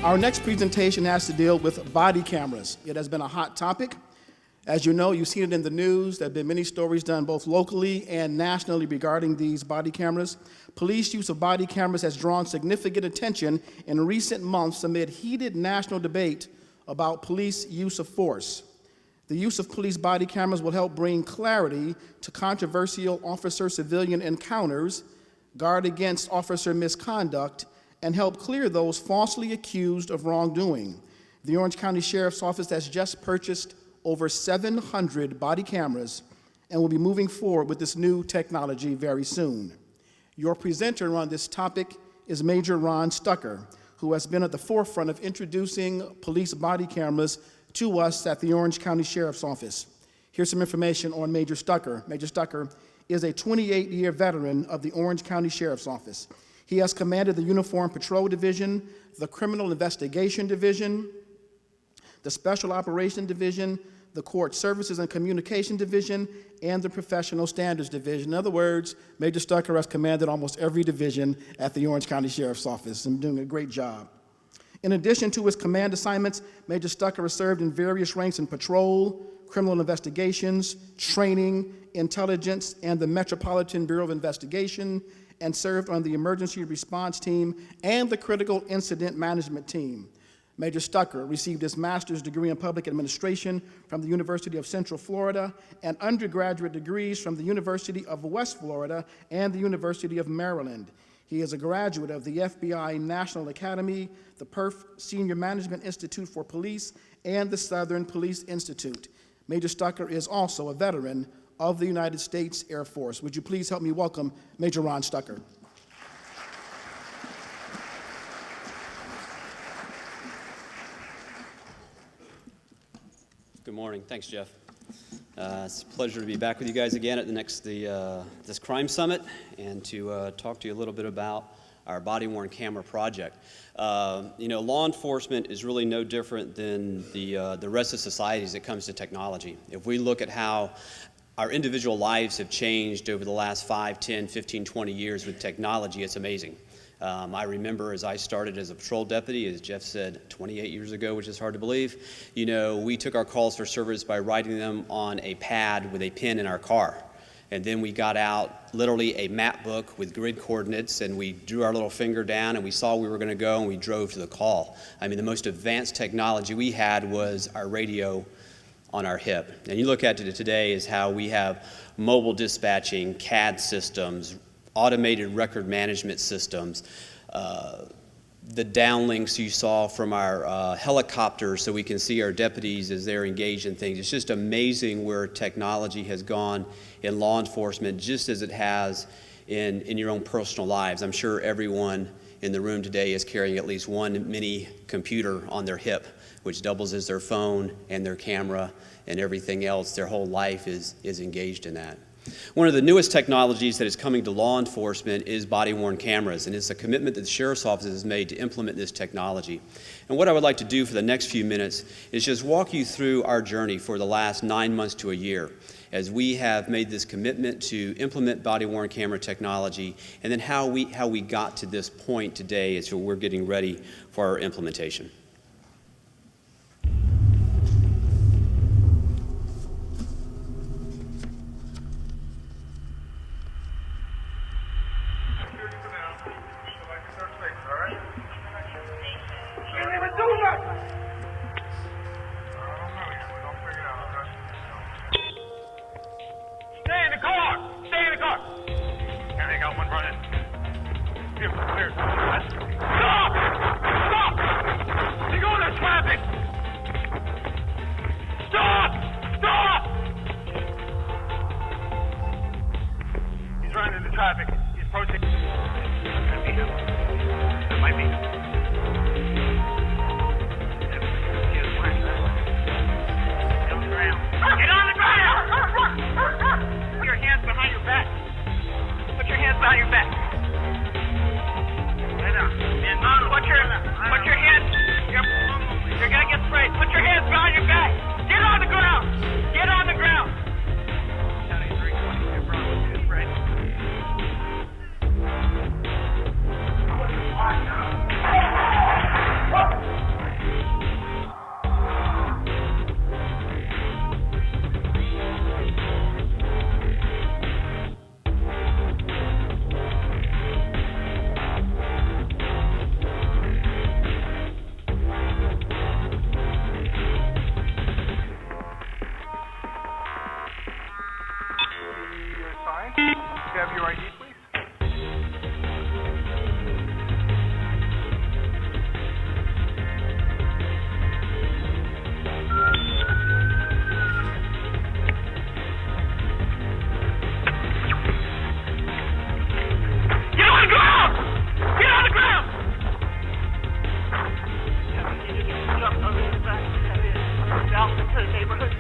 Our next presentation has to deal with body cameras. It has been a hot topic. As you know, you've seen it in the news. There have been many stories done both locally and nationally regarding these body cameras. Police use of body cameras has drawn significant attention in recent months amid heated national debate about police use of force. The use of police body cameras will help bring clarity to controversial officer-civilian encounters, guard against officer misconduct, and help clear those falsely accused of wrongdoing. The Orange County Sheriff's Office has just purchased over 700 body cameras and will be moving forward with this new technology very soon. Your presenter on this topic is Major Ron Stucker, who has been at the forefront of introducing police body cameras to us at the Orange County Sheriff's Office. Here's some information on Major Stucker. Major Stucker is a 28-year veteran of the Orange County Sheriff's Office. He has commanded the Uniform Patrol Division, the Criminal Investigation Division, the Special Operations Division, the Court Services and Communication Division, and the Professional Standards Division. In other words, Major Stucker has commanded almost every division at the Orange County Sheriff's Office and doing a great job. In addition to his command assignments, Major Stucker has served in various ranks in patrol, criminal investigations, training, intelligence, and the Metropolitan Bureau of Investigation, and served on the emergency response team and the critical incident management team. Major Stucker received his master's degree in public administration from the University of Central Florida and undergraduate degrees from the University of West Florida and the University of Maryland. He is a graduate of the FBI National Academy, the Perf Senior Management Institute for Police, and the Southern Police Institute. Major Stucker is also a veteran of the United States Air Force. Would you please help me welcome Major Ron Stucker? Good morning. Thanks, Jeff. It's a pleasure to be back with you guys again at this crime summit and to talk to you a little bit about our body-worn camera project. Law enforcement is really no different than the rest of society as it comes to technology. If we look at how our individual lives have changed over the last 5, 10, 15, 20 years with technology, it's amazing. I remember as I started as a patrol deputy, as Jeff said, 28 years ago, which is hard to believe, we took our calls for service by writing them on a pad with a pen in our car. And then we got out literally a map book with grid coordinates, and we drew our little finger down, and we saw we were going to go, and we drove to the call. I mean, the most advanced technology we had was our radio on our hip. And you look at it today is how we have mobile dispatching, CAD systems, automated record management systems, the downlinks you saw from our helicopters so we can see our deputies as they're engaged in things. It's just amazing where technology has gone in law enforcement, just as it has in your own personal lives. I'm sure everyone in the room today is carrying at least one mini computer on their hip, which doubles as their phone and their camera and everything else. Their whole life is engaged in that. One of the newest technologies that is coming to law enforcement is body-worn cameras, and it's a commitment that the Sheriff's Office has made to implement this technology. And what I would like to do for the next few minutes is just walk you through our journey for the last 9 months to a year as we have made this commitment to implement body-worn camera technology, and then how we got to this point today as we're getting ready for our implementation. Okay. Can you have your ID, please? Get on the ground! Get on the ground! Jump over the back. That is out into the neighborhood.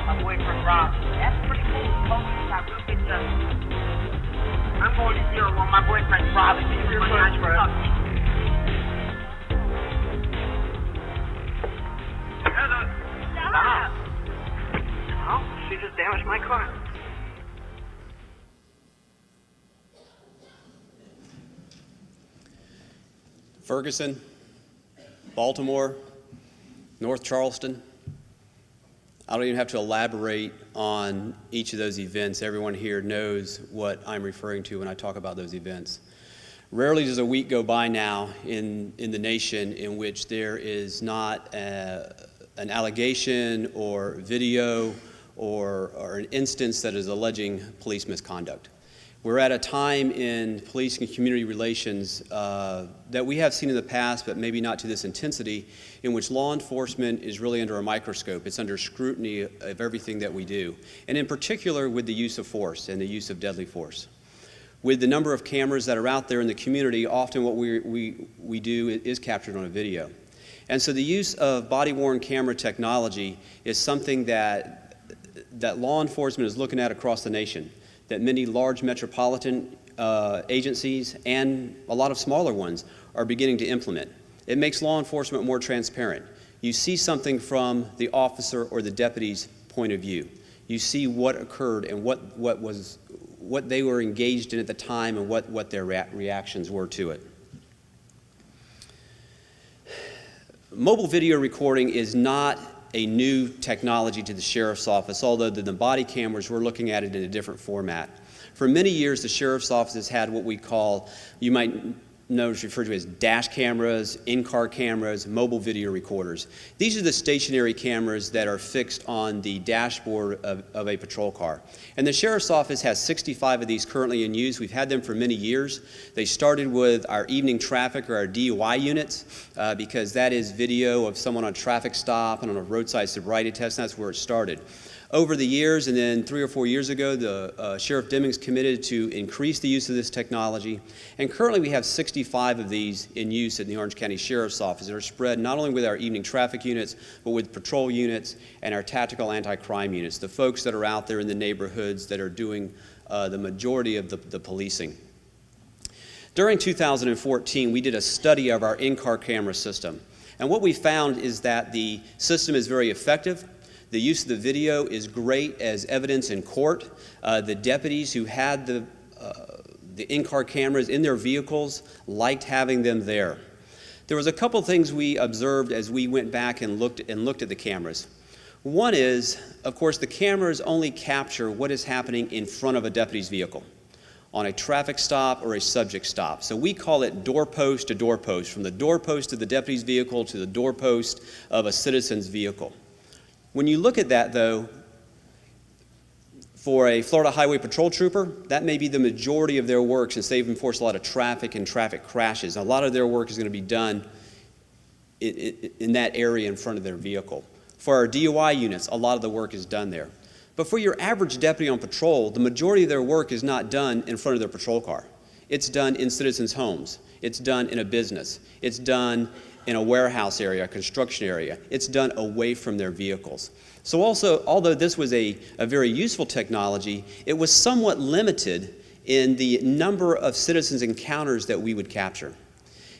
My boyfriend Rob. That's pretty cool. Police got real good justice. I'm going to 01. My boyfriend Rob is here. Nice, bro. Shut up. Oh, she just damaged my car. Ferguson, Baltimore, North Charleston. I don't even have to elaborate on each of those events. Everyone here knows what I'm referring to when I talk about those events. Rarely does a week go by now in the nation in which there is not an allegation or video or an instance that is alleging police misconduct. We're at a time in police and community relations that we have seen in the past, but maybe not to this intensity, in which law enforcement is really under a microscope. It's under scrutiny of everything that we do, and in particular with the use of force and the use of deadly force. With the number of cameras that are out there in the community, often what we do is captured on a video. And so the use of body-worn camera technology is something that law enforcement is looking at across the nation, that many large metropolitan agencies and a lot of smaller ones are beginning to implement. It makes law enforcement more transparent. You see something from the officer or the deputy's point of view. You see what occurred and what they were engaged in at the time and what their reactions were to it. Mobile video recording is not a new technology to the sheriff's office, although the body cameras, we're looking at it in a different format. For many years, the sheriff's office has had what we call, you might know it's referred to as dash cameras, in-car cameras, mobile video recorders. These are the stationary cameras that are fixed on the dashboard of a patrol car. And the sheriff's office has 65 of these currently in use. We've had them for many years. They started with our evening traffic or our DUI units because that is video of someone on a traffic stop and on a roadside sobriety test, and that's where it started. Over the years, and then 3 or 4 years ago, the Sheriff Demings committed to increase the use of this technology. And currently we have 65 of these in use at the Orange County Sheriff's Office that are spread not only with our evening traffic units, but with patrol units and our tactical anti-crime units, the folks that are out there in the neighborhoods that are doing the majority of the policing. During 2014, we did a study of our in-car camera system. And what we found is that the system is very effective. The use of the video is great as evidence in court. The deputies who had the in-car cameras in their vehicles liked having them there. There was a couple things we observed as we went back and looked at the cameras. One is, of course, the cameras only capture what is happening in front of a deputy's vehicle on a traffic stop or a subject stop. So we call it doorpost to doorpost, from the doorpost of the deputy's vehicle to the doorpost of a citizen's vehicle. When you look at that, though, for a Florida Highway Patrol trooper, that may be the majority of their work since they've enforced a lot of traffic and traffic crashes. A lot of their work is going to be done in that area in front of their vehicle. For our DUI units, a lot of the work is done there. But for your average deputy on patrol, the majority of their work is not done in front of their patrol car. It's done in citizens' homes. It's done in a business. It's done in a warehouse area, a construction area. It's done away from their vehicles. So also, although this was a very useful technology, it was somewhat limited in the number of citizens encounters that we would capture.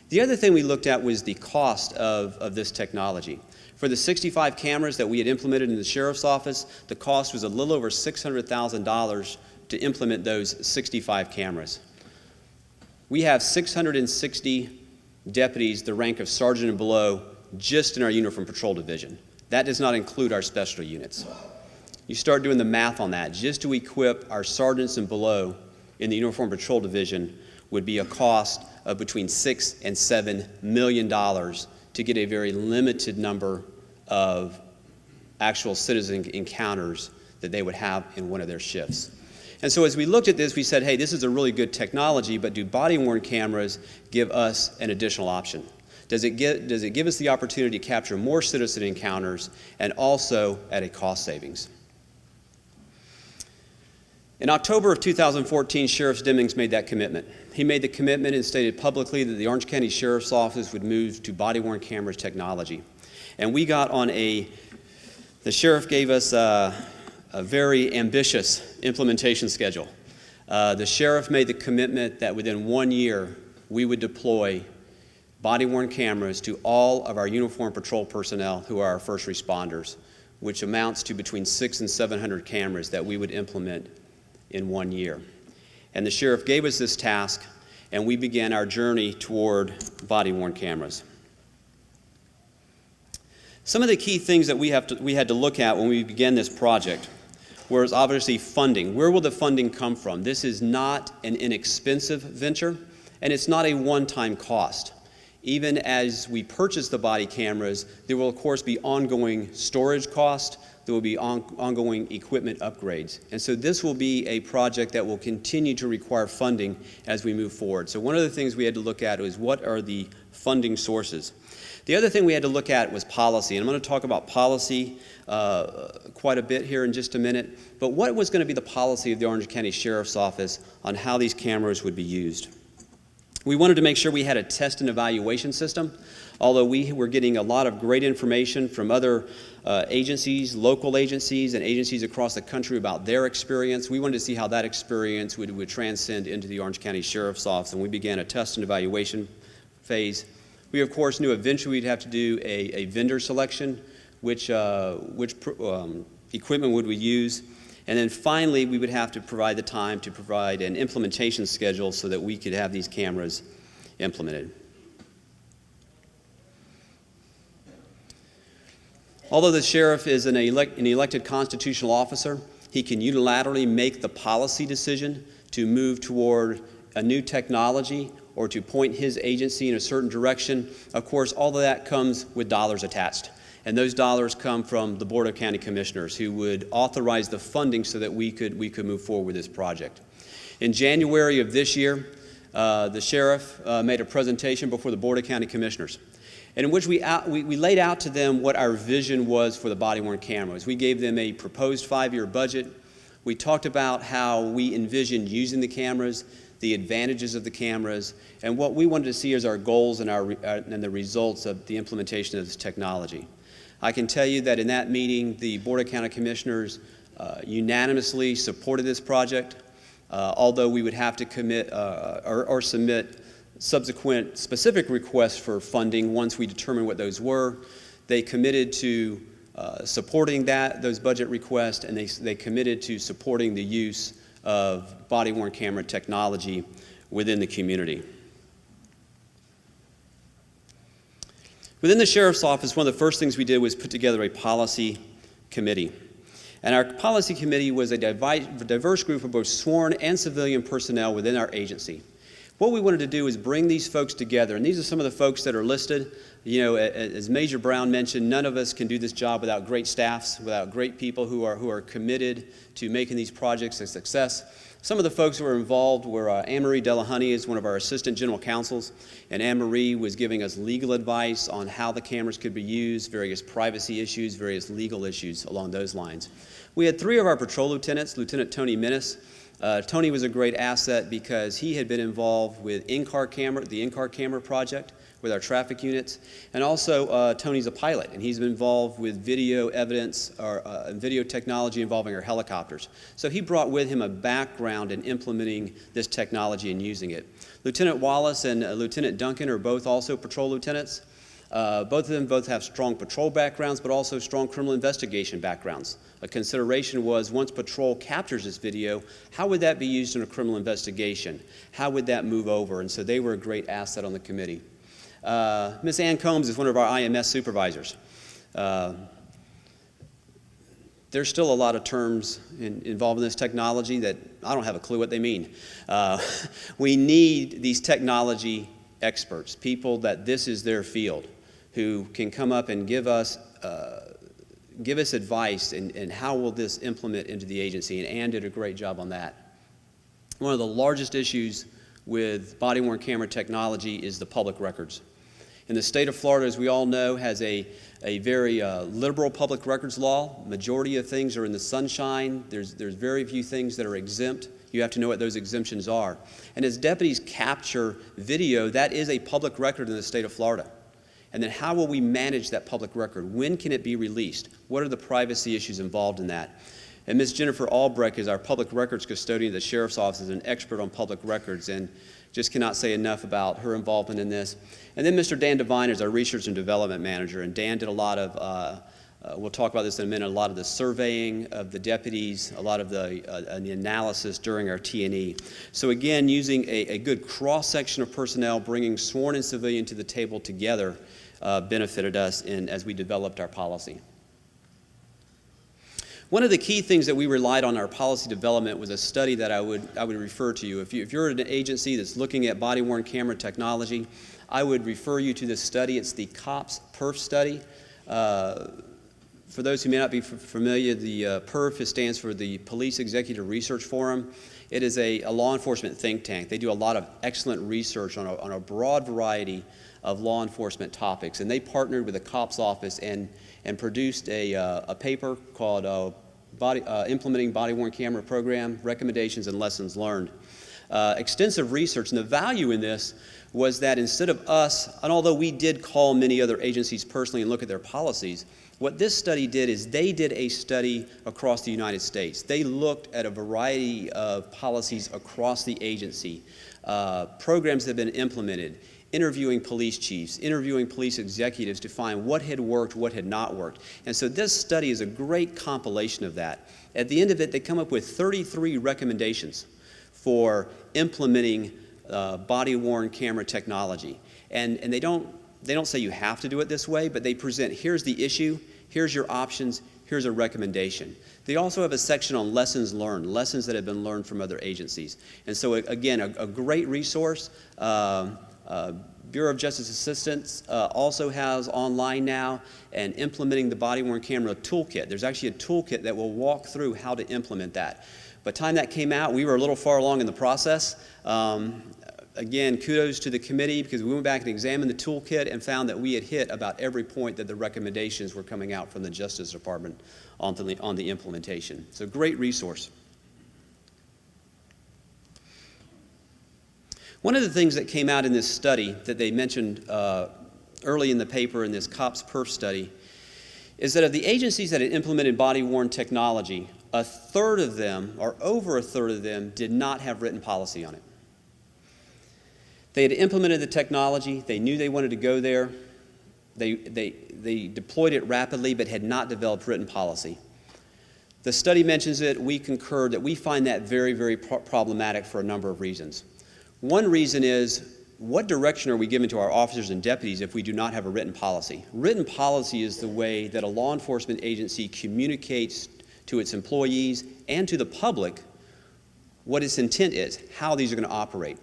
The other thing we looked at was the cost of this technology. For the 65 cameras that we had implemented in the sheriff's office, the cost was a little over $600,000 to implement those 65 cameras. We have 660 deputies, the rank of sergeant and below, just in our Uniform Patrol Division. That does not include our special units. You start doing the math on that. Just to equip our sergeants and below in the Uniform Patrol Division would be a cost of between $6 and $7 million to get a very limited number of actual citizen encounters that they would have in one of their shifts. And so as we looked at this, we said, hey, this is a really good technology, but do body-worn cameras give us an additional option? Does it give us the opportunity to capture more citizen encounters and also at a cost savings? In October of 2014, Sheriff Demings made that commitment. He made the commitment and stated publicly that the Orange County Sheriff's Office would move to body-worn cameras technology. And we got on the sheriff gave us a very ambitious implementation schedule. The sheriff made the commitment that within 1 year, we would deploy body-worn cameras to all of our uniformed patrol personnel who are our first responders, which amounts to between 600 and 700 cameras that we would implement in 1 year. And the sheriff gave us this task, and we began our journey toward body-worn cameras. Some of the key things that we had to look at when we began this project was obviously funding. Where will the funding come from? This is not an inexpensive venture, and it's not a one-time cost. Even as we purchase the body cameras, there will of course be ongoing storage cost, there will be ongoing equipment upgrades. And so this will be a project that will continue to require funding as we move forward. So one of the things we had to look at was what are the funding sources. The other thing we had to look at was policy, and I'm going to talk about policy quite a bit here in just a minute, but what was going to be the policy of the Orange County Sheriff's Office on how these cameras would be used? We wanted to make sure we had a test and evaluation system. Although we were getting a lot of great information from other agencies, local agencies, and agencies across the country about their experience, we wanted to see how that experience would transcend into the Orange County Sheriff's Office, and we began a test and evaluation phase. We, of course, knew eventually we'd have to do a vendor selection, which equipment would we use, and then finally we would have to provide the time to provide an implementation schedule so that we could have these cameras implemented. Although the sheriff is an elected constitutional officer, he can unilaterally make the policy decision to move toward a new technology or to point his agency in a certain direction. Of course, all of that comes with dollars attached. And those dollars come from the Board of County Commissioners, who would authorize the funding so that we could move forward with this project. In January of this year, the sheriff made a presentation before the Board of County Commissioners, in which we laid out to them what our vision was for the body-worn cameras. We gave them a proposed 5-year budget. We talked about how we envisioned using the cameras, the advantages of the cameras, and what we wanted to see as our goals and the results of the implementation of this technology. I can tell you that in that meeting, the Board of County Commissioners unanimously supported this project, although we would have to commit or submit subsequent specific requests for funding once we determined what those were. They committed to supporting those budget requests, and they committed to supporting the use of body-worn camera technology within the community. Within the Sheriff's Office, one of the first things we did was put together a policy committee. And our policy committee was a diverse group of both sworn and civilian personnel within our agency. What we wanted to do is bring these folks together, and these are some of the folks that are listed. You know, as Major Brown mentioned, none of us can do this job without great staffs, without great people who are committed to making these projects a success. Some of the folks who were involved were Anne-Marie Delahunty is one of our assistant general counsels, and Anne-Marie was giving us legal advice on how the cameras could be used, various privacy issues, various legal issues along those lines. We had 3 of our patrol lieutenants, Lieutenant Tony Minnis. Tony was a great asset because he had been involved with the in-car camera project with our traffic units, and also Tony's a pilot, and he's been involved with video evidence or video technology involving our helicopters. So he brought with him a background in implementing this technology and using it. Lieutenant Wallace and Lieutenant Duncan are both also patrol lieutenants. Both of them have strong patrol backgrounds, but also strong criminal investigation backgrounds. A consideration was, once patrol captures this video, how would that be used in a criminal investigation? How would that move over? And so they were a great asset on the committee. Ms. Ann Combs is one of our IMS supervisors. There's still a lot of terms involved in this technology that I don't have a clue what they mean. We need these technology experts, people that this is their field, who can come up and give us advice and how will this implement into the agency, and Ann did a great job on that. One of the largest issues with body-worn camera technology is the public records. And the state of Florida, as we all know, has a very liberal public records law. Majority of things are in the sunshine. There's very few things that are exempt. You have to know what those exemptions are. And as deputies capture video, that is a public record in the state of Florida. And then how will we manage that public record? When can it be released? What are the privacy issues involved in that? And Ms. Jennifer Albrecht is our public records custodian at the Sheriff's Office, is an expert on public records, and just cannot say enough about her involvement in this. And then Mr. Dan Devine is our research and development manager, and Dan did a lot of, we'll talk about this in a minute, a lot of the surveying of the deputies, a lot of the analysis during our T&E. So again, using a good cross-section of personnel, bringing sworn and civilian to the table together benefited us as we developed our policy. One of the key things that we relied on in our policy development was a study that I would refer to you. If you're at an agency that's looking at body-worn camera technology, I would refer you to this study. It's the COPS PERF study. For those who may not be familiar, the PERF stands for the Police Executive Research Forum. It is a law enforcement think tank. They do a lot of excellent research on a broad variety of law enforcement topics, and they partnered with the COPS office and produced a paper called Implementing Body-Worn Camera Program, Recommendations and Lessons Learned. Extensive research, and the value in this was that instead of us, and although we did call many other agencies personally and look at their policies, what this study did is they did a study across the United States. They looked at a variety of policies across the agency, programs that have been implemented, interviewing police chiefs, interviewing police executives to find what had worked, what had not worked. And so this study is a great compilation of that. At the end of it, they come up with 33 recommendations for implementing body-worn camera technology. And they don't say you have to do it this way, but they present, here's the issue, here's your options, here's a recommendation. They also have a section on lessons learned, lessons that have been learned from other agencies. And so again, a great resource. Bureau of Justice Assistance also has online now an Implementing the Body-Worn Camera Toolkit. There's actually a toolkit that will walk through how to implement that. By the time that came out, we were a little far along in the process. Again, kudos to the committee, because we went back and examined the toolkit and found that we had hit about every point that the recommendations were coming out from the Justice Department on the implementation. So great resource. One of the things that came out in this study that they mentioned early in the paper in this COPS PERF study is that of the agencies that had implemented body-worn technology, a third of them, or over a third of them, did not have written policy on it. They had implemented the technology, they knew they wanted to go there, they deployed it rapidly but had not developed written policy. The study mentions it, we concur that we find that very, very problematic for a number of reasons. One reason is, what direction are we giving to our officers and deputies if we do not have a written policy? Written policy is the way that a law enforcement agency communicates to its employees and to the public what its intent is, how these are going to operate.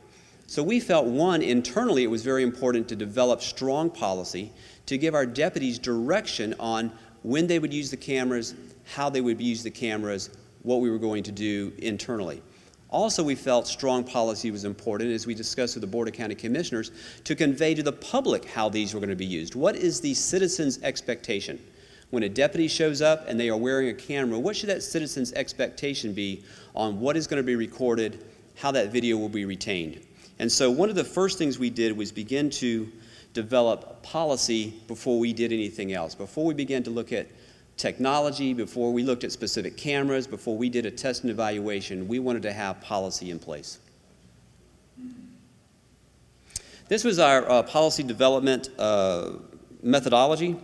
So we felt, one, internally it was very important to develop strong policy to give our deputies direction on when they would use the cameras, how they would use the cameras, what we were going to do internally. Also, we felt strong policy was important, as we discussed with the Board of County Commissioners, to convey to the public how these were going to be used. What is the citizen's expectation? When a deputy shows up and they are wearing a camera, what should that citizen's expectation be on what is going to be recorded, how that video will be retained? And so one of the first things we did was begin to develop policy before we did anything else. Before we began to look at technology, before we looked at specific cameras, before we did a test and evaluation, we wanted to have policy in place. This was our policy development methodology.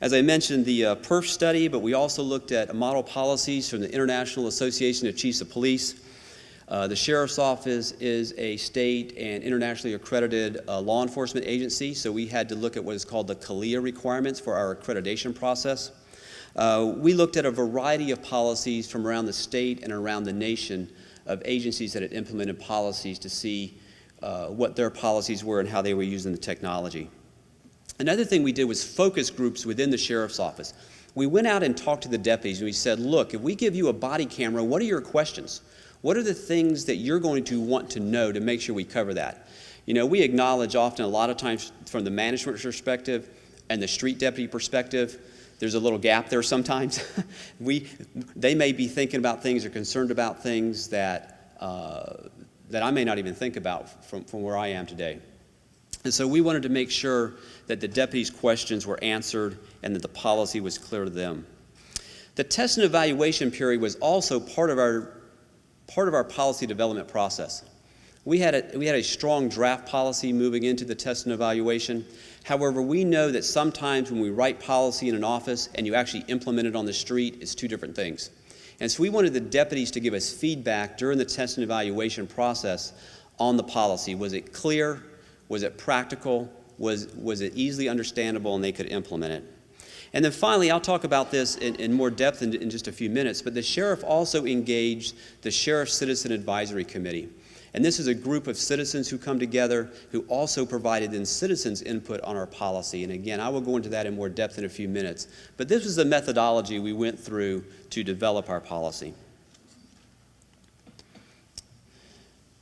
As I mentioned, the PERF study, but we also looked at model policies from the International Association of Chiefs of Police. The Sheriff's Office is a state and internationally accredited law enforcement agency, so we had to look at what is called the CALIA requirements for our accreditation process. We looked at a variety of policies from around the state and around the nation of agencies that had implemented policies to see what their policies were and how they were using the technology. Another thing we did was focus groups within the sheriff's office. We went out and talked to the deputies and we said, look, if we give you a body camera, what are your questions? What are the things that you're going to want to know to make sure we cover that? You know, we acknowledge often a lot of times from the management perspective and the street deputy perspective, there's a little gap there sometimes. They may be thinking about things or concerned about things that I may not even think about from where I am today. And so we wanted to make sure that the deputies' questions were answered and that the policy was clear to them. The test and evaluation period was also part of our policy development process. We had a strong draft policy moving into the test and evaluation. However, we know that sometimes when we write policy in an office and you actually implement it on the street, it's two different things. And so we wanted the deputies to give us feedback during the test and evaluation process on the policy. Was it clear? Was it practical? Was it easily understandable and they could implement it? And then finally, I'll talk about this in more depth in just a few minutes, but the sheriff also engaged the Sheriff Citizen Advisory Committee. And this is a group of citizens who come together who also provided then citizens' input on our policy. And again, I will go into that in more depth in a few minutes. But this was the methodology we went through to develop our policy.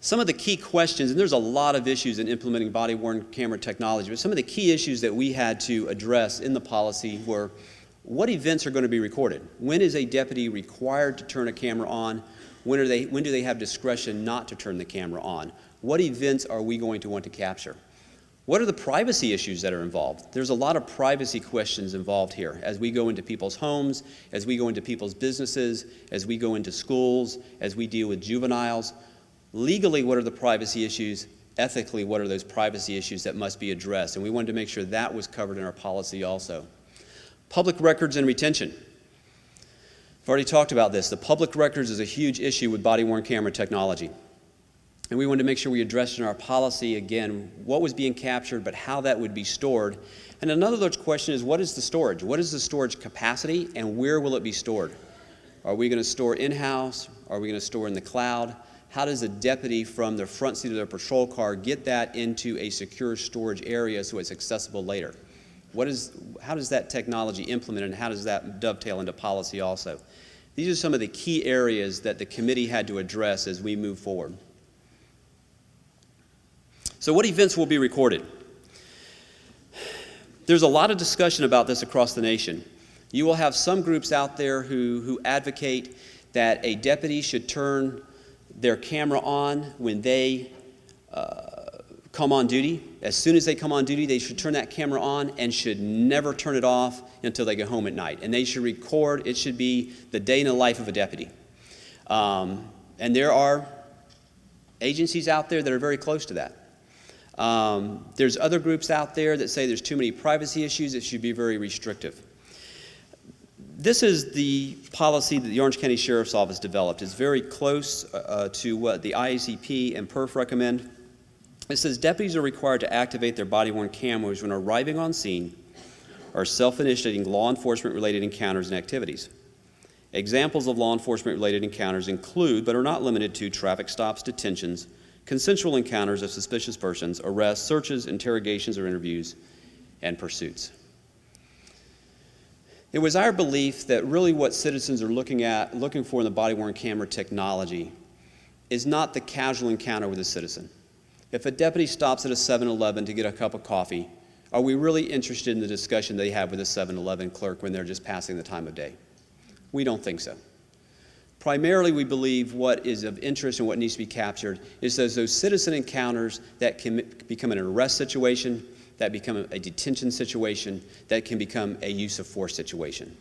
Some of the key questions, and there's a lot of issues in implementing body-worn camera technology, but some of the key issues that we had to address in the policy were what events are going to be recorded? When is a deputy required to turn a camera on? When do they have discretion not to turn the camera on? What events are we going to want to capture? What are the privacy issues that are involved? There's a lot of privacy questions involved here as we go into people's homes, as we go into people's businesses, as we go into schools, as we deal with juveniles. Legally, what are the privacy issues? Ethically, what are those privacy issues that must be addressed? And we wanted to make sure that was covered in our policy also. Public records and retention. I've already talked about this. The public records is a huge issue with body-worn camera technology. And we wanted to make sure we addressed in our policy, again, what was being captured, but how that would be stored. And another large question is, what is the storage? What is the storage capacity, and where will it be stored? Are we going to store in-house? Are we going to store in the cloud? How does a deputy from the front seat of their patrol car get that into a secure storage area so it's accessible later? How does that technology implement, and how does that dovetail into policy also? These are some of the key areas that the committee had to address as we move forward. So what events will be recorded? There's a lot of discussion about this across the nation. You will have some groups out there who advocate that a deputy should turn their camera on when they come on duty. As soon as they come on duty, they should turn that camera on and should never turn it off until they go home at night. And they should record, it should be the day in the life of a deputy. And there are agencies out there that are very close to that. There's other groups out there that say there's too many privacy issues, it should be very restrictive. This is the policy that the Orange County Sheriff's Office developed. It's very close to what the IACP and PERF recommend. It says deputies are required to activate their body-worn cameras when arriving on scene or self-initiating law enforcement-related encounters and activities. Examples of law enforcement-related encounters include, but are not limited to, traffic stops, detentions, consensual encounters of suspicious persons, arrests, searches, interrogations or interviews, and pursuits. It was our belief that really what citizens are looking for in the body-worn camera technology is not the casual encounter with a citizen. If a deputy stops at a 7-Eleven to get a cup of coffee, are we really interested in the discussion they have with a 7-Eleven clerk when they're just passing the time of day? We don't think so. Primarily, we believe what is of interest and what needs to be captured is those citizen encounters that can become an arrest situation, that become a detention situation, that can become a use of force situation.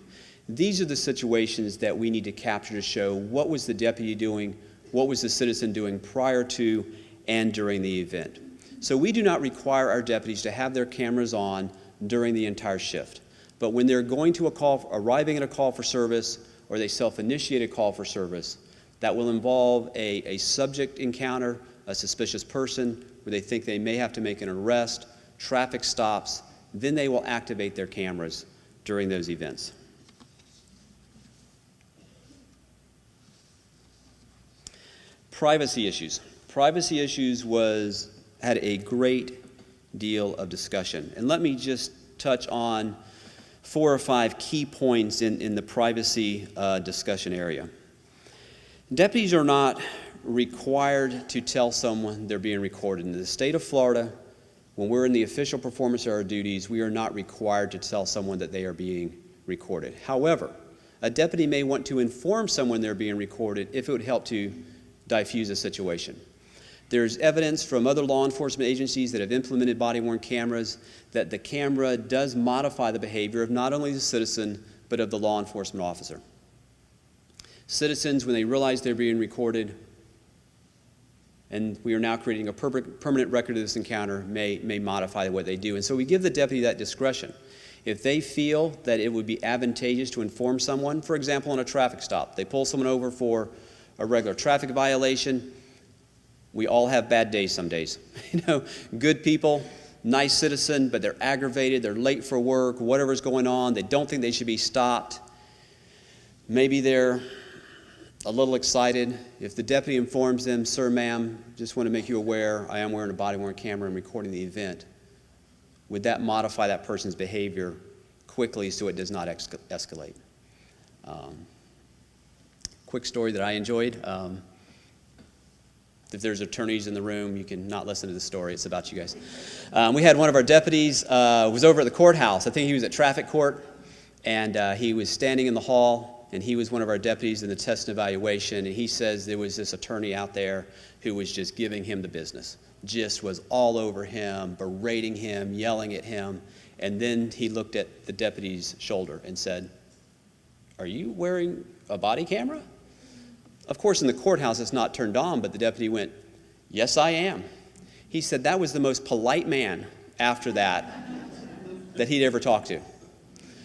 These are the situations that we need to capture to show what was the deputy doing, what was the citizen doing prior to and during the event. So we do not require our deputies to have their cameras on during the entire shift. But when they're going to arriving at a call for service, or they self-initiate a call for service, that will involve a subject encounter, a suspicious person, where they think they may have to make an arrest, traffic stops, then they will activate their cameras during those events. Privacy issues. Privacy issues was had a great deal of discussion. And let me just touch on 4 or 5 key points in the privacy discussion area. Deputies are not required to tell someone they're being recorded. In the state of Florida, when we're in the official performance of our duties, we are not required to tell someone that they are being recorded. However, a deputy may want to inform someone they're being recorded if it would help to diffuse a situation. There's evidence from other law enforcement agencies that have implemented body-worn cameras that the camera does modify the behavior of not only the citizen, but of the law enforcement officer. Citizens, when they realize they're being recorded, and we are now creating a permanent record of this encounter, may modify what they do. And so we give the deputy that discretion. If they feel that it would be advantageous to inform someone, for example, on a traffic stop, they pull someone over for a regular traffic violation. We all have bad days some days. Good people, nice citizen, but they're aggravated, they're late for work, whatever's going on, they don't think they should be stopped. Maybe they're a little excited. If the deputy informs them, "Sir, ma'am, just want to make you aware, I am wearing a body-worn camera and recording the event," would that modify that person's behavior quickly so it does not escalate? Quick story that I enjoyed. If there's attorneys in the room, you can not listen to the story. It's about you guys. We had one of our deputies was over at the courthouse. I think he was at traffic court, and he was standing in the hall, and he was one of our deputies in the test and evaluation, and he says there was this attorney out there who was just giving him the business, just was all over him, berating him, yelling at him, and then he looked at the deputy's shoulder and said, "Are you wearing a body camera?" Of course, in the courthouse, it's not turned on, but the deputy went, "Yes, I am." He said that was the most polite man after that he'd ever talked to.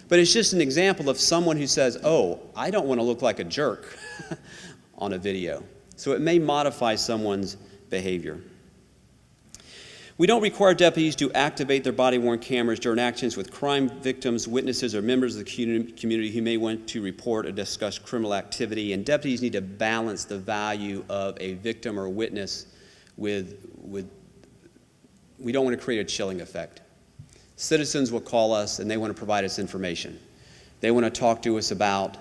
But it's just an example of someone who says, "Oh, I don't want to look like a jerk on a video." So it may modify someone's behavior. We don't require deputies to activate their body-worn cameras during actions with crime victims, witnesses, or members of the community who may want to report or discuss criminal activity. And deputies need to balance the value of a victim or witness with we don't want to create a chilling effect. Citizens will call us and they want to provide us information. They want to talk to us about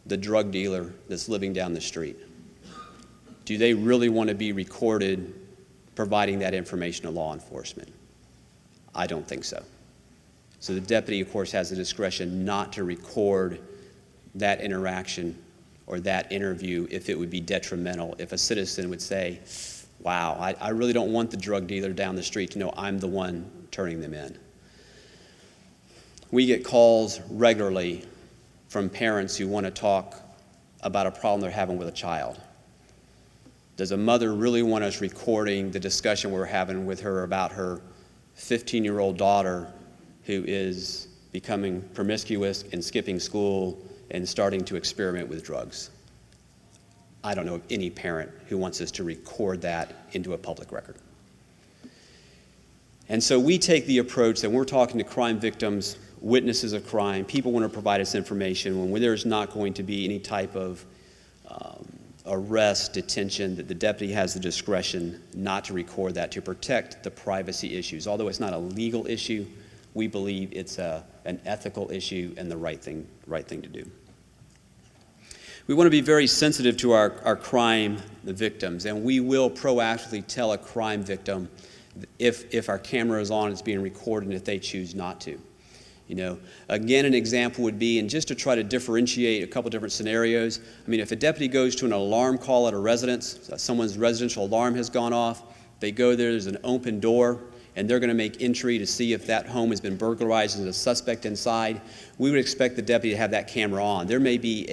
the drug dealer that's living down the street. Do they really want to be recorded providing that information to law enforcement? I don't think so. So the deputy, of course, has the discretion not to record that interaction or that interview if it would be detrimental. If a citizen would say, "Wow, I really don't want the drug dealer down the street to know I'm the one turning them in." We get calls regularly from parents who want to talk about a problem they're having with a child. Does a mother really want us recording the discussion we're having with her about her 15-year-old daughter who is becoming promiscuous and skipping school and starting to experiment with drugs? I don't know of any parent who wants us to record that into a public record. And so we take the approach that when we're talking to crime victims, witnesses of crime, people want to provide us information when there's not going to be any type of arrest, detention, that the deputy has the discretion not to record that to protect the privacy issues. Although it's not a legal issue, we believe it's an ethical issue and the right thing to do. We want to be very sensitive to our crime victims, and we will proactively tell a crime victim if our camera is on, it's being recorded, and if they choose not to. Again, an example would be, and just to try to differentiate a couple different scenarios, if a deputy goes to an alarm call at a residence, someone's residential alarm has gone off, they go there's an open door, and they're going to make entry to see if that home has been burglarized and there's a suspect inside, we would expect the deputy to have that camera on. There may be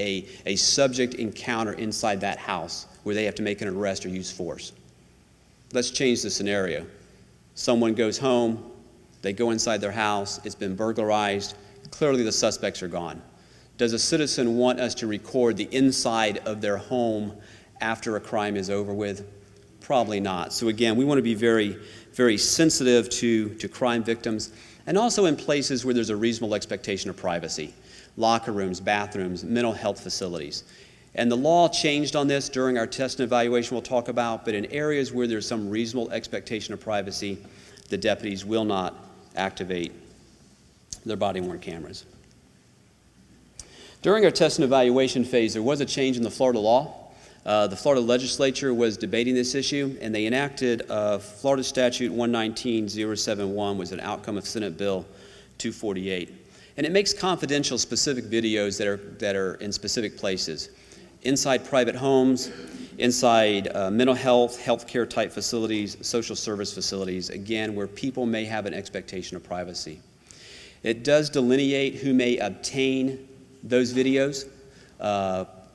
a subject encounter inside that house where they have to make an arrest or use force. Let's change the scenario. Someone goes home, they go inside their house, it's been burglarized, clearly the suspects are gone. Does a citizen want us to record the inside of their home after a crime is over with? Probably not. So again, we want to be very, very sensitive to crime victims, and also in places where there's a reasonable expectation of privacy. Locker rooms, bathrooms, mental health facilities. And the law changed on this during our test and evaluation we'll talk about, but in areas where there's some reasonable expectation of privacy, the deputies will not activate their body-worn cameras. During our test and evaluation phase, there was a change in the Florida law. The Florida legislature was debating this issue, and they enacted Florida Statute 119071, was an outcome of Senate Bill 248. And it makes confidential specific videos that are in specific places. Inside private homes, inside mental health, healthcare type facilities, social service facilities, again, where people may have an expectation of privacy. It does delineate who may obtain those videos.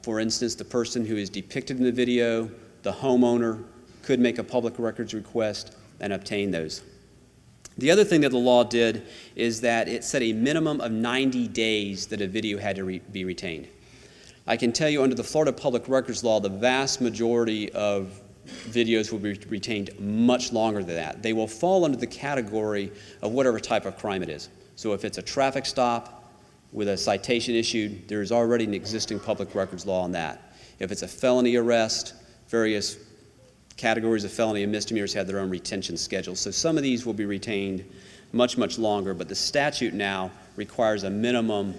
For instance, the person who is depicted in the video, the homeowner, could make a public records request and obtain those. The other thing that the law did is that it set a minimum of 90 days that a video had to be retained. I can tell you under the Florida Public Records Law, the vast majority of videos will be retained much longer than that. They will fall under the category of whatever type of crime it is. So if it's a traffic stop with a citation issued, there is already an existing public records law on that. If it's a felony arrest, various categories of felony and misdemeanors have their own retention schedules. So some of these will be retained much, much longer, but the statute now requires a minimum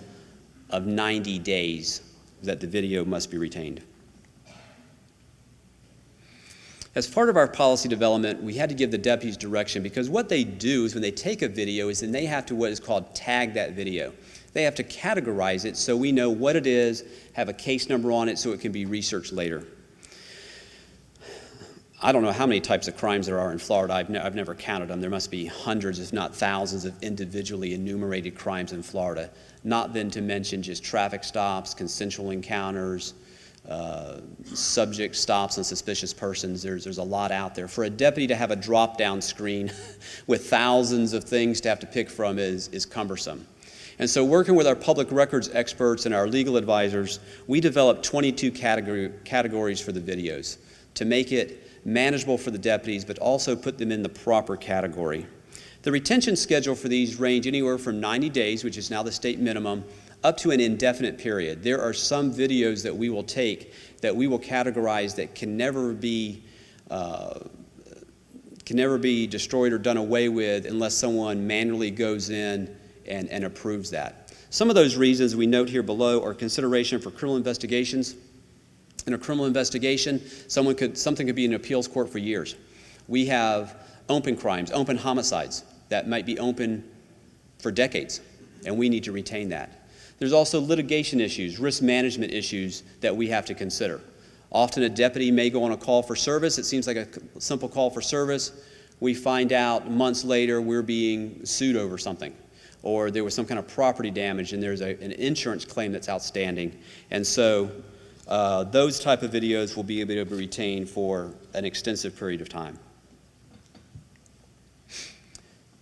of 90 days that the video must be retained. As part of our policy development, we had to give the deputies direction, because what they do is when they take a video is then they have to what is called tag that video. They have to categorize it so we know what it is, have a case number on it so it can be researched later. I don't know how many types of crimes there are in Florida. I've never counted them. There must be hundreds, if not thousands, of individually enumerated crimes in Florida. Not then to mention just traffic stops, consensual encounters, subject stops on suspicious persons. There's a lot out there. For a deputy to have a drop-down screen with thousands of things to have to pick from is cumbersome. And so working with our public records experts and our legal advisors, we developed 22 categories for the videos to make it manageable for the deputies, but also put them in the proper category. The retention schedule for these range anywhere from 90 days, which is now the state minimum, up to an indefinite period. There are some videos that we will take that we will categorize that can never be destroyed or done away with unless someone manually goes in and approves that. Some of those reasons we note here below are consideration for criminal investigations. In a criminal investigation, something could be in an appeals court for years. We have open crimes, open homicides that might be open for decades, and we need to retain that. There's also litigation issues, risk management issues that we have to consider. Often a deputy may go on a call for service. It seems like a simple call for service. We find out months later we're being sued over something, or there was some kind of property damage and there's an insurance claim that's outstanding. And so those type of videos will be able to be retained for an extensive period of time.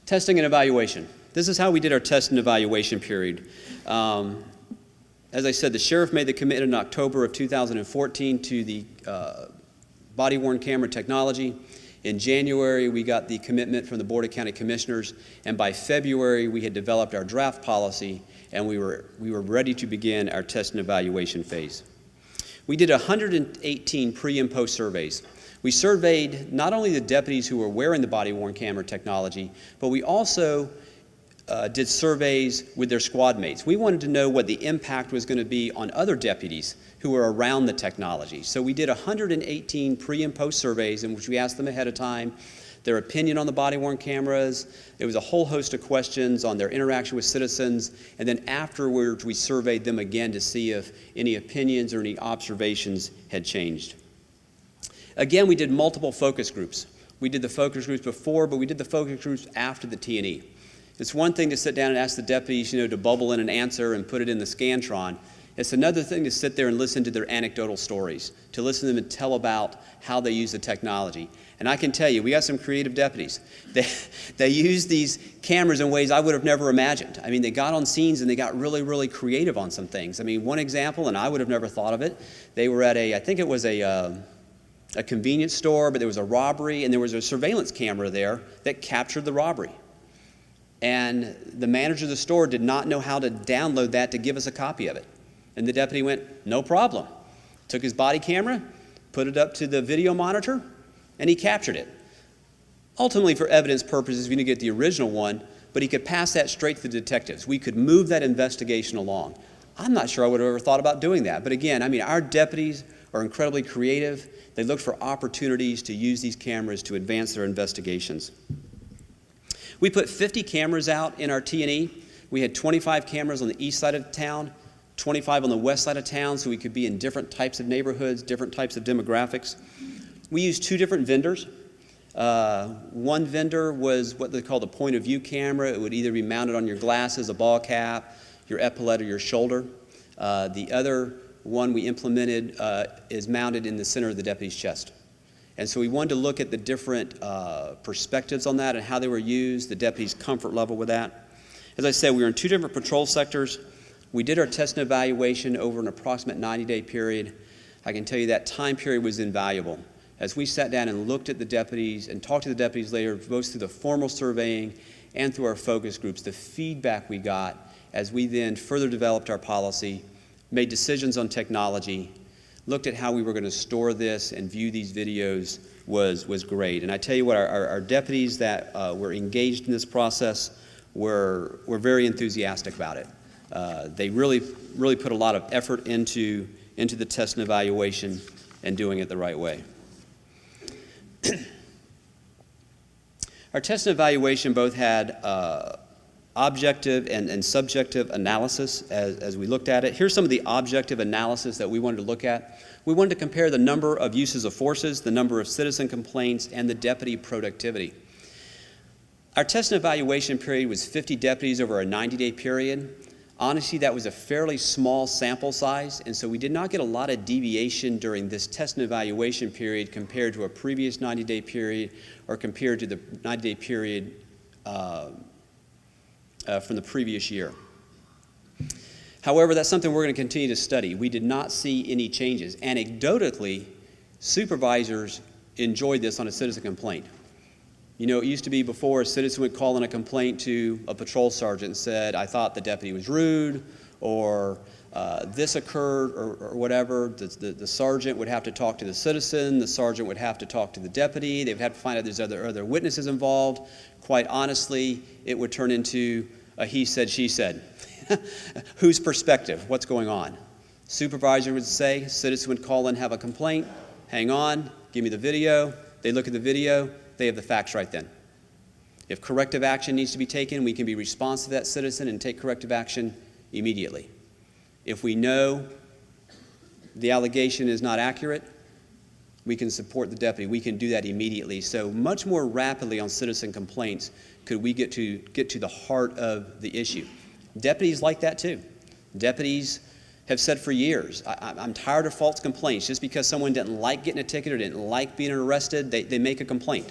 Testing and evaluation. This is how we did our test and evaluation period. As I said, the sheriff made the commitment in October of 2014 to the body-worn camera technology. In January, we got the commitment from the Board of County Commissioners, and by February, we had developed our draft policy, and we were ready to begin our test and evaluation phase. We did 118 pre- and post surveys. We surveyed not only the deputies who were wearing the body-worn camera technology, but we also did surveys with their squad mates. We wanted to know what the impact was going to be on other deputies who were around the technology. So we did 118 pre- and post surveys in which we asked them ahead of time their opinion on the body-worn cameras. There was a whole host of questions on their interaction with citizens, and then afterwards we surveyed them again to see if any opinions or any observations had changed. Again, we did multiple focus groups. We did the focus groups before, but we did the focus groups after the T&E. It's one thing to sit down and ask the deputies, to bubble in an answer and put it in the Scantron. It's another thing to sit there and listen to their anecdotal stories, to listen to them and tell about how they use the technology. And I can tell you, we got some creative deputies. They use these cameras in ways I would have never imagined. I mean, they got on scenes and they got really, really creative on some things. I mean, one example, and I would have never thought of it, they were at I think it was a convenience store, but there was a robbery, and there was a surveillance camera there that captured the robbery. And the manager of the store did not know how to download that to give us a copy of it. And the deputy went, no problem. Took his body camera, put it up to the video monitor, and he captured it. Ultimately, for evidence purposes, we didn't get the original one, but he could pass that straight to the detectives. We could move that investigation along. I'm not sure I would have ever thought about doing that. But again, I mean, our deputies are incredibly creative. They look for opportunities to use these cameras to advance their investigations. We put 50 cameras out in our T&E. We had 25 cameras on the east side of town, 25 on the west side of town, so we could be in different types of neighborhoods, different types of demographics. We used 2 different vendors. One vendor was what they call the point of view camera. It would either be mounted on your glasses, a ball cap, your epaulette, or your shoulder. The other one we implemented is mounted in the center of the deputy's chest. And so we wanted to look at the different perspectives on that and how they were used, the deputy's comfort level with that. As I said, we were in 2 different patrol sectors. We did our test and evaluation over an approximate 90-day period. I can tell you that time period was invaluable. As we sat down and looked at the deputies and talked to the deputies later, both through the formal surveying and through our focus groups, the feedback we got as we then further developed our policy, made decisions on technology, looked at how we were going to store this and view these videos was great. And I tell you what, our deputies that were engaged in this process were very enthusiastic about it. They really put a lot of effort into the test and evaluation and doing it the right way. Our test and evaluation both had objective and subjective analysis as we looked at it. Here's some of the objective analysis that we wanted to look at. We wanted to compare the number of uses of forces, the number of citizen complaints, and the deputy productivity. Our test and evaluation period was 50 deputies over a 90-day period. Honestly, that was a fairly small sample size, and so we did not get a lot of deviation during this test and evaluation period compared to a previous 90-day period or compared to the 90-day period from the previous year. However, that's something we're going to continue to study. We did not see any changes. Anecdotally, supervisors enjoyed this on a citizen complaint. You know, it used to be before a citizen would call in a complaint to a patrol sergeant and said, I thought the deputy was rude, or this occurred, or whatever. The sergeant would have to talk to the citizen. The sergeant would have to talk to the deputy. They would have to find out there's other witnesses involved. Quite honestly, it would turn into a he said, she said. Whose perspective? What's going on? Supervisor would say, citizen would call in, have a complaint, hang on, give me the video. They look at the video, they have the facts right then. If corrective action needs to be taken, we can be responsive to that citizen and take corrective action immediately. If we know the allegation is not accurate, we can support the deputy. We can do that immediately. So much more rapidly on citizen complaints could we get to the heart of the issue. Deputies like that too. Deputies have said for years, I'm tired of false complaints. Just because someone didn't like getting a ticket or didn't like being arrested, they make a complaint.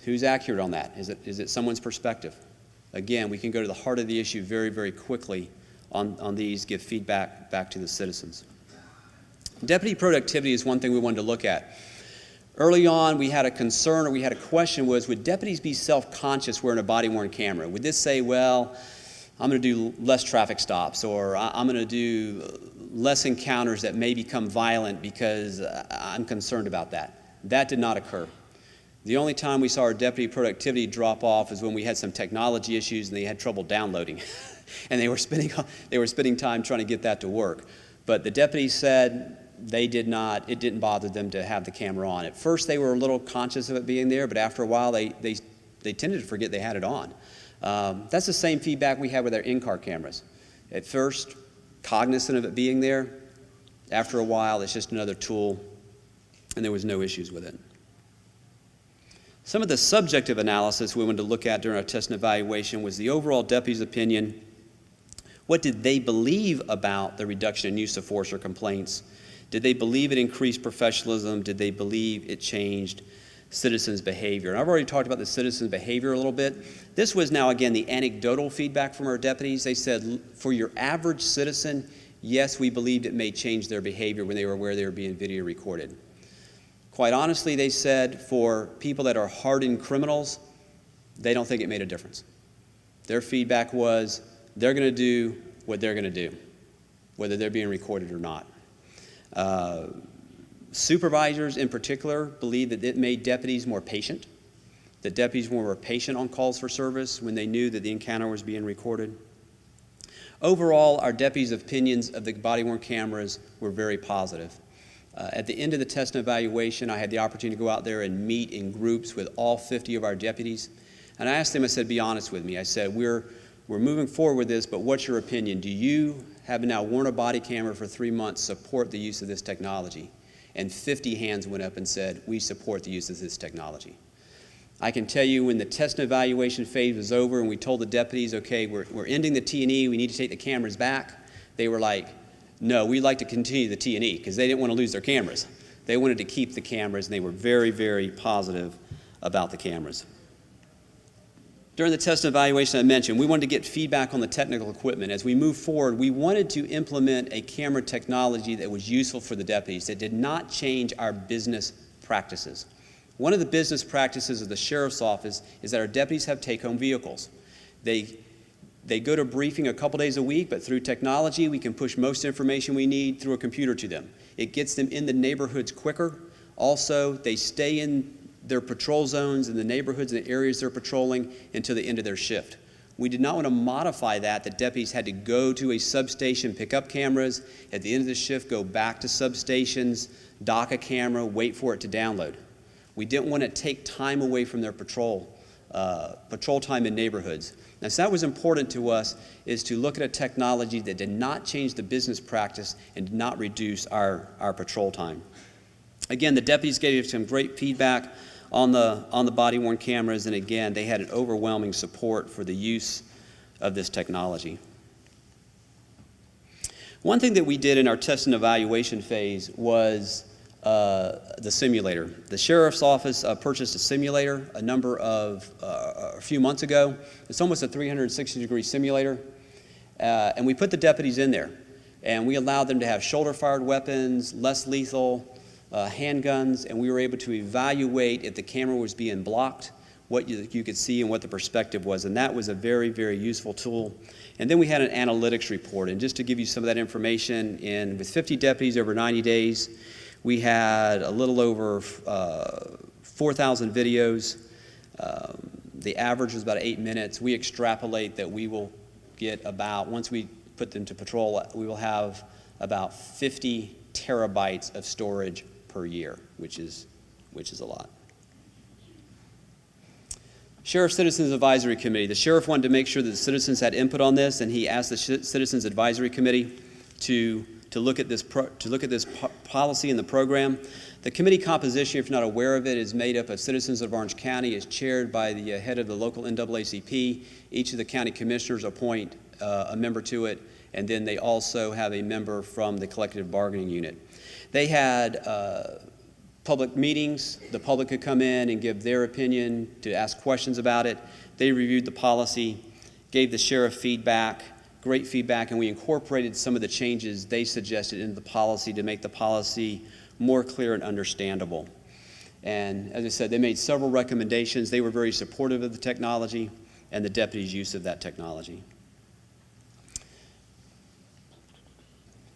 Who's accurate on that? Is it someone's perspective? Again, we can go to the heart of the issue very, very quickly on these, give feedback back to the citizens. Deputy productivity is one thing we wanted to look at. Early on, we had a concern or we had a question was, would deputies be self-conscious wearing a body-worn camera? Would this say, well, I'm going to do less traffic stops, or I'm going to do less encounters that may become violent because I'm concerned about that? That did not occur. The only time we saw our deputy productivity drop off is when we had some technology issues and they had trouble downloading. And they were spending time trying to get that to work. But the deputies said it didn't bother them to have the camera on. At first they were a little conscious of it being there, but after a while they tended to forget they had it on. That's the same feedback we had with our in-car cameras. At first, cognizant of it being there. After a while, it's just another tool, and there was no issues with it. Some of the subjective analysis we wanted to look at during our test and evaluation was the overall deputy's opinion. What did they believe about the reduction in use of force or complaints? Did they believe it increased professionalism? Did they believe it changed citizens' behavior? And I've already talked about the citizens' behavior a little bit. This was now, again, the anecdotal feedback from our deputies. They said, for your average citizen, yes, we believed it may change their behavior when they were aware they were being video recorded. Quite honestly, they said, for people that are hardened criminals, they don't think it made a difference. Their feedback was, they're going to do what they're going to do. whether they're being recorded or not. Supervisors in particular believe that it made deputies more patient. The deputies were more patient on calls for service when they knew that the encounter was being recorded. Overall, our deputies' opinions of the body-worn cameras were very positive. At the end of the test and evaluation, I had the opportunity to go out there and meet in groups with all 50 of our deputies. And I asked them, I said, be honest with me. I said, we're moving forward with this, but what's your opinion? Do you, having now worn a body camera for 3 months, support the use of this technology? And 50 hands went up and said, we support the use of this technology. I can tell you when the test and evaluation phase was over and we told the deputies, okay, we're ending the T&E, we need to take the cameras back, they were like, no, we'd like to continue the T&E, because they didn't want to lose their cameras. They wanted to keep the cameras, and they were very, very positive about the cameras. During the test and evaluation I mentioned, we wanted to get feedback on the technical equipment. As we move forward, we wanted to implement a camera technology that was useful for the deputies, that did not change our business practices. One of the business practices of the Sheriff's Office is that our deputies have take-home vehicles. They go to briefing a couple days a week, but through technology, we can push most information we need through a computer to them. It gets them in the neighborhoods quicker. Also, they stay in their patrol zones in the neighborhoods and the areas they're patrolling until the end of their shift. We did not want to modify that. The deputies had to go to a substation, pick up cameras, at the end of the shift, go back to substations, dock a camera, wait for it to download. We didn't want to take time away from their patrol time in neighborhoods. Now, so that was important to us, is to look at a technology that did not change the business practice and did not reduce our patrol time. Again, the deputies gave some great feedback on the body-worn cameras, and again, they had an overwhelming support for the use of this technology. One thing that we did in our test and evaluation phase was the simulator. The Sheriff's Office purchased a simulator a few months ago. It's almost a 360-degree simulator, and we put the deputies in there, and we allowed them to have shoulder-fired weapons, less lethal, handguns, and we were able to evaluate if the camera was being blocked, what you could see and what the perspective was, and that was a very, very useful tool. And then we had an analytics report, and just to give you some of that information, with 50 deputies over 90 days, we had a little over 4,000 videos. The average was about 8 minutes. We extrapolate that we will get about, once we put them to patrol, we will have about 50 terabytes of storage per year, which is a lot. Sheriff Citizens Advisory Committee. The sheriff wanted to make sure that the citizens had input on this, and he asked the Citizens Advisory Committee to look at this policy and the program. The committee composition, if you're not aware of it, is made up of citizens of Orange County. It's chaired by the head of the local NAACP. Each of the county commissioners appoint a member to it, and then they also have a member from the collective bargaining unit. They had public meetings. The public could come in and give their opinion, to ask questions about it. They reviewed the policy, gave the sheriff feedback, great feedback, and we incorporated some of the changes they suggested into the policy to make the policy more clear and understandable. And as I said, they made several recommendations. They were very supportive of the technology and the deputies' use of that technology.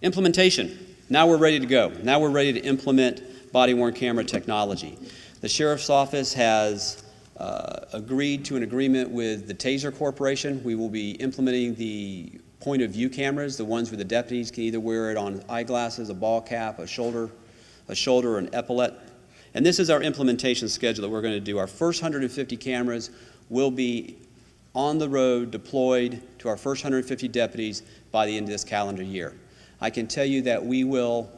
Implementation. Now we're ready to go. Now we're ready to implement body-worn camera technology. The Sheriff's Office has agreed to an agreement with the Taser Corporation. We will be implementing the point-of-view cameras, the ones where the deputies can either wear it on eyeglasses, a ball cap, a shoulder, or an epaulette. And this is our implementation schedule that we're going to do. Our first 150 cameras will be on the road, deployed to our first 150 deputies by the end of this calendar year. I can tell you that we will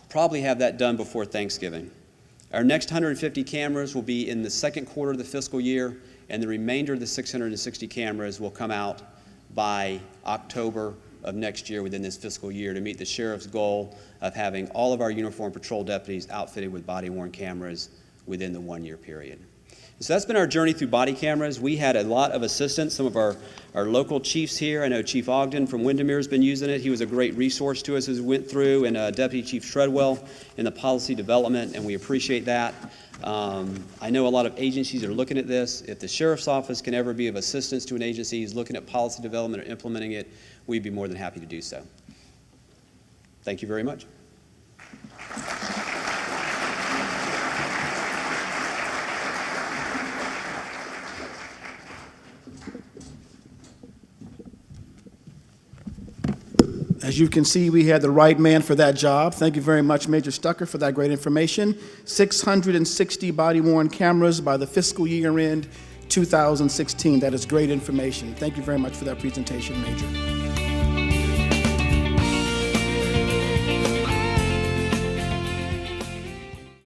probably have that done before Thanksgiving. Our next 150 cameras will be in the second quarter of the fiscal year, and the remainder of the 660 cameras will come out by October of next year within this fiscal year to meet the sheriff's goal of having all of our uniformed patrol deputies outfitted with body-worn cameras within the 1-year period. So that's been our journey through body cameras. We had a lot of assistance. Some of our local chiefs here, I know Chief Ogden from Windermere has been using it. He was a great resource to us as we went through, and Deputy Chief Treadwell in the policy development, and we appreciate that. I know a lot of agencies are looking at this. If the Sheriff's Office can ever be of assistance to an agency who's looking at policy development or implementing it, we'd be more than happy to do so. Thank you very much. As you can see, we had the right man for that job. Thank you very much, Major Stucker, for that great information. 660 body-worn cameras by the fiscal year end 2016. That is great information. Thank you very much for that presentation, Major.